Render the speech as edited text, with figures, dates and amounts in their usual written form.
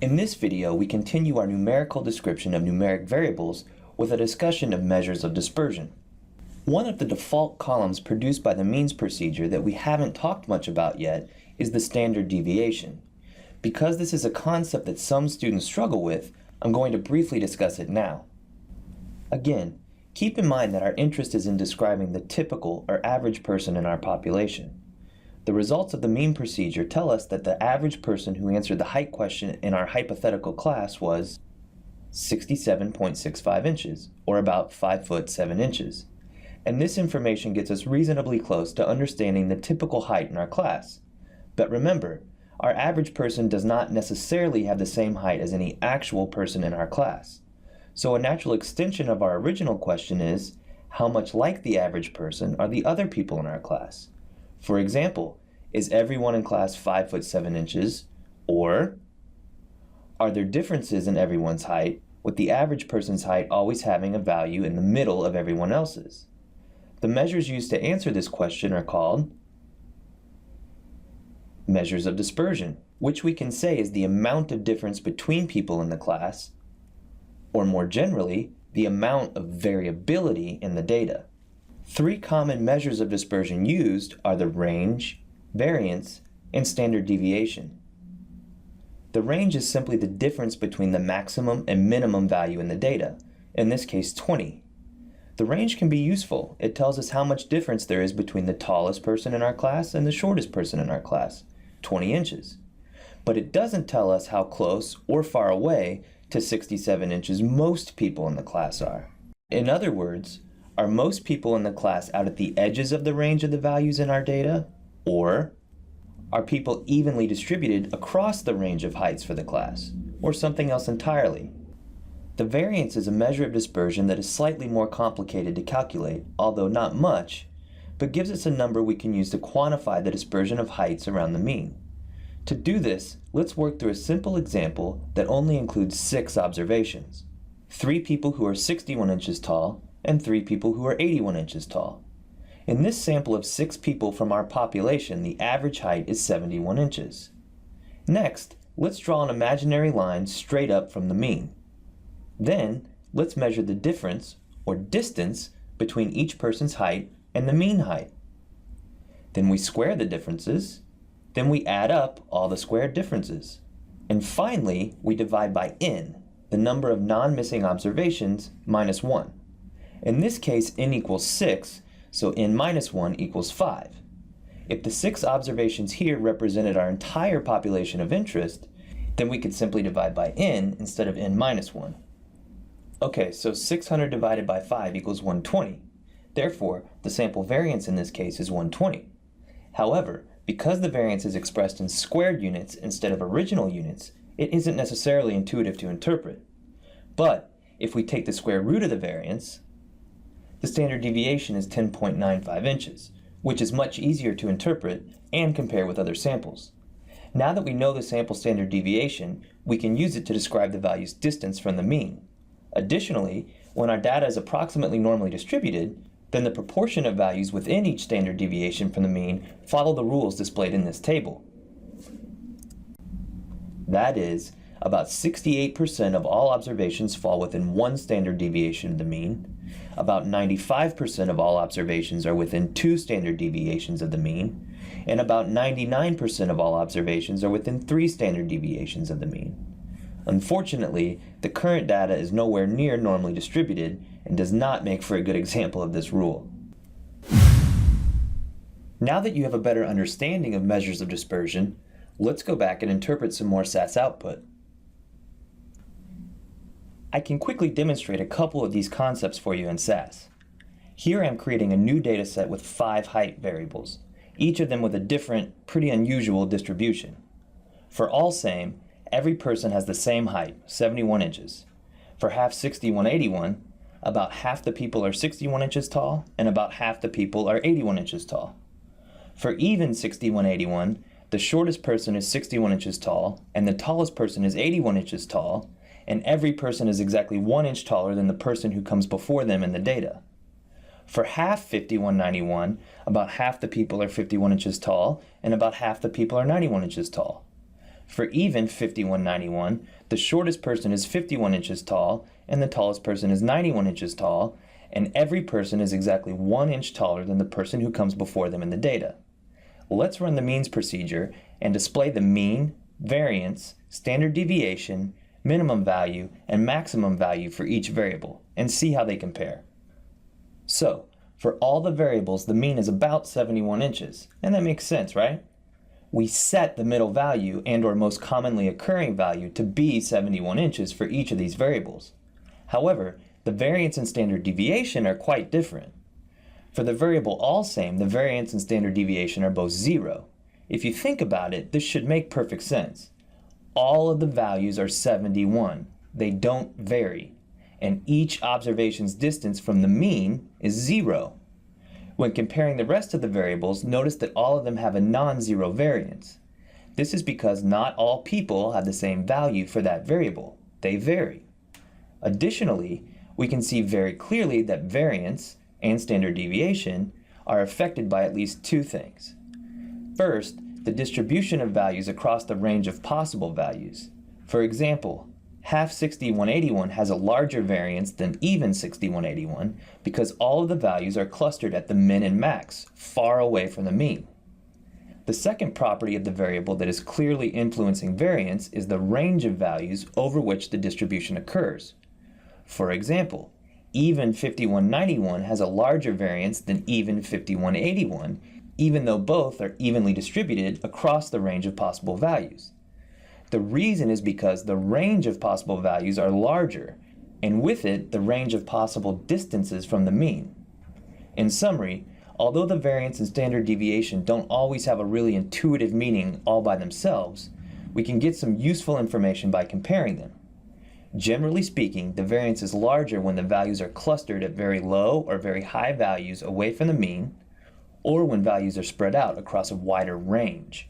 In this video, we continue our numerical description of numeric variables with a discussion of measures of dispersion. One of the default columns produced by the means procedure that we haven't talked much about yet is the standard deviation. Because this is a concept that some students struggle with, I'm going to briefly discuss it now. Again, keep in mind that our interest is in describing the typical or average person in our population. The results of the mean procedure tell us that the average person who answered the height question in our hypothetical class was 67.65 inches, or about 5 foot 7 inches. And this information gets us reasonably close to understanding the typical height in our class. But remember, our average person does not necessarily have the same height as any actual person in our class. So a natural extension of our original question is, how much like the average person are the other people in our class? For example, is everyone in class 5 foot 7 inches, or are there differences in everyone's height, with the average person's height always having a value in the middle of everyone else's? The measures used to answer this question are called measures of dispersion, which we can say is the amount of difference between people in the class, or more generally, the amount of variability in the data. Three common measures of dispersion used are the range, variance, and standard deviation. The range is simply the difference between the maximum and minimum value in the data, in this case 20. The range can be useful. It tells us how much difference there is between the tallest person in our class and the shortest person in our class, 20 inches. But it doesn't tell us how close or far away to 67 inches most people in the class are. In other words, are most people in the class out at the edges of the range of the values in our data, or are people evenly distributed across the range of heights for the class, or something else entirely? The variance is a measure of dispersion that is slightly more complicated to calculate, although not much, but gives us a number we can use to quantify the dispersion of heights around the mean. To do this, let's work through a simple example that only includes 6 observations. 3 people who are 61 inches tall, and 3 people who are 81 inches tall. In this sample of 6 people from our population, the average height is 71 inches. Next, let's draw an imaginary line straight up from the mean. Then, let's measure the difference, or distance, between each person's height and the mean height. Then we square the differences. Then we add up all the squared differences. And finally, we divide by n, the number of non-missing observations, minus 1. In this case, n equals 6, so n minus 1 equals 5. If the 6 observations here represented our entire population of interest, then we could simply divide by n instead of n minus 1. Okay, so 600 divided by 5 equals 120. Therefore, the sample variance in this case is 120. However, because the variance is expressed in squared units instead of original units, it isn't necessarily intuitive to interpret. But if we take the square root of the variance, the standard deviation is 10.95 inches, which is much easier to interpret and compare with other samples. Now that we know the sample standard deviation, we can use it to describe the value's distance from the mean. Additionally, when our data is approximately normally distributed, then the proportion of values within each standard deviation from the mean follow the rules displayed in this table. That is, about 68% of all observations fall within one standard deviation of the mean, about 95% of all observations are within 2 standard deviations of the mean, and about 99% of all observations are within 3 standard deviations of the mean. Unfortunately, the current data is nowhere near normally distributed and does not make for a good example of this rule. Now that you have a better understanding of measures of dispersion, let's go back and interpret some more SAS output. I can quickly demonstrate a couple of these concepts for you in SAS. Here I'm creating a new data set with 5 height variables, each of them with a different, pretty unusual distribution. For all same, every person has the same height, 71 inches. For half 6181, about half the people are 61 inches tall, and about half the people are 81 inches tall. For even 6181, the shortest person is 61 inches tall, and the tallest person is 81 inches tall, and every person is exactly 1 inch taller than the person who comes before them in the data. For half 5191, about half the people are 51 inches tall, and about half the people are 91 inches tall. For even 5191, the shortest person is 51 inches tall, and the tallest person is 91 inches tall, and every person is exactly 1 inch taller than the person who comes before them in the data. Let's run the means procedure and display the mean, variance, standard deviation, minimum value, and maximum value for each variable, and see how they compare. So, for all the variables, the mean is about 71 inches, and that makes sense, right? We set the middle value and/or most commonly occurring value to be 71 inches for each of these variables. However, the variance and standard deviation are quite different. For the variable all same, the variance and standard deviation are both 0. If you think about it, this should make perfect sense. All of the values are 71. They don't vary. And each observation's distance from the mean is 0. When comparing the rest of the variables, notice that all of them have a non-zero variance. This is because not all people have the same value for that variable. They vary. Additionally, we can see very clearly that variance and standard deviation are affected by at least two things. First, the distribution of values across the range of possible values. For example, half 6181 has a larger variance than even 6181 because all of the values are clustered at the min and max, far away from the mean. The second property of the variable that is clearly influencing variance is the range of values over which the distribution occurs. For example, even 5191 has a larger variance than even 5181, even though both are evenly distributed across the range of possible values. The reason is because the range of possible values are larger, and with it, the range of possible distances from the mean. In summary, although the variance and standard deviation don't always have a really intuitive meaning all by themselves, we can get some useful information by comparing them. Generally speaking, the variance is larger when the values are clustered at very low or very high values away from the mean, or when values are spread out across a wider range.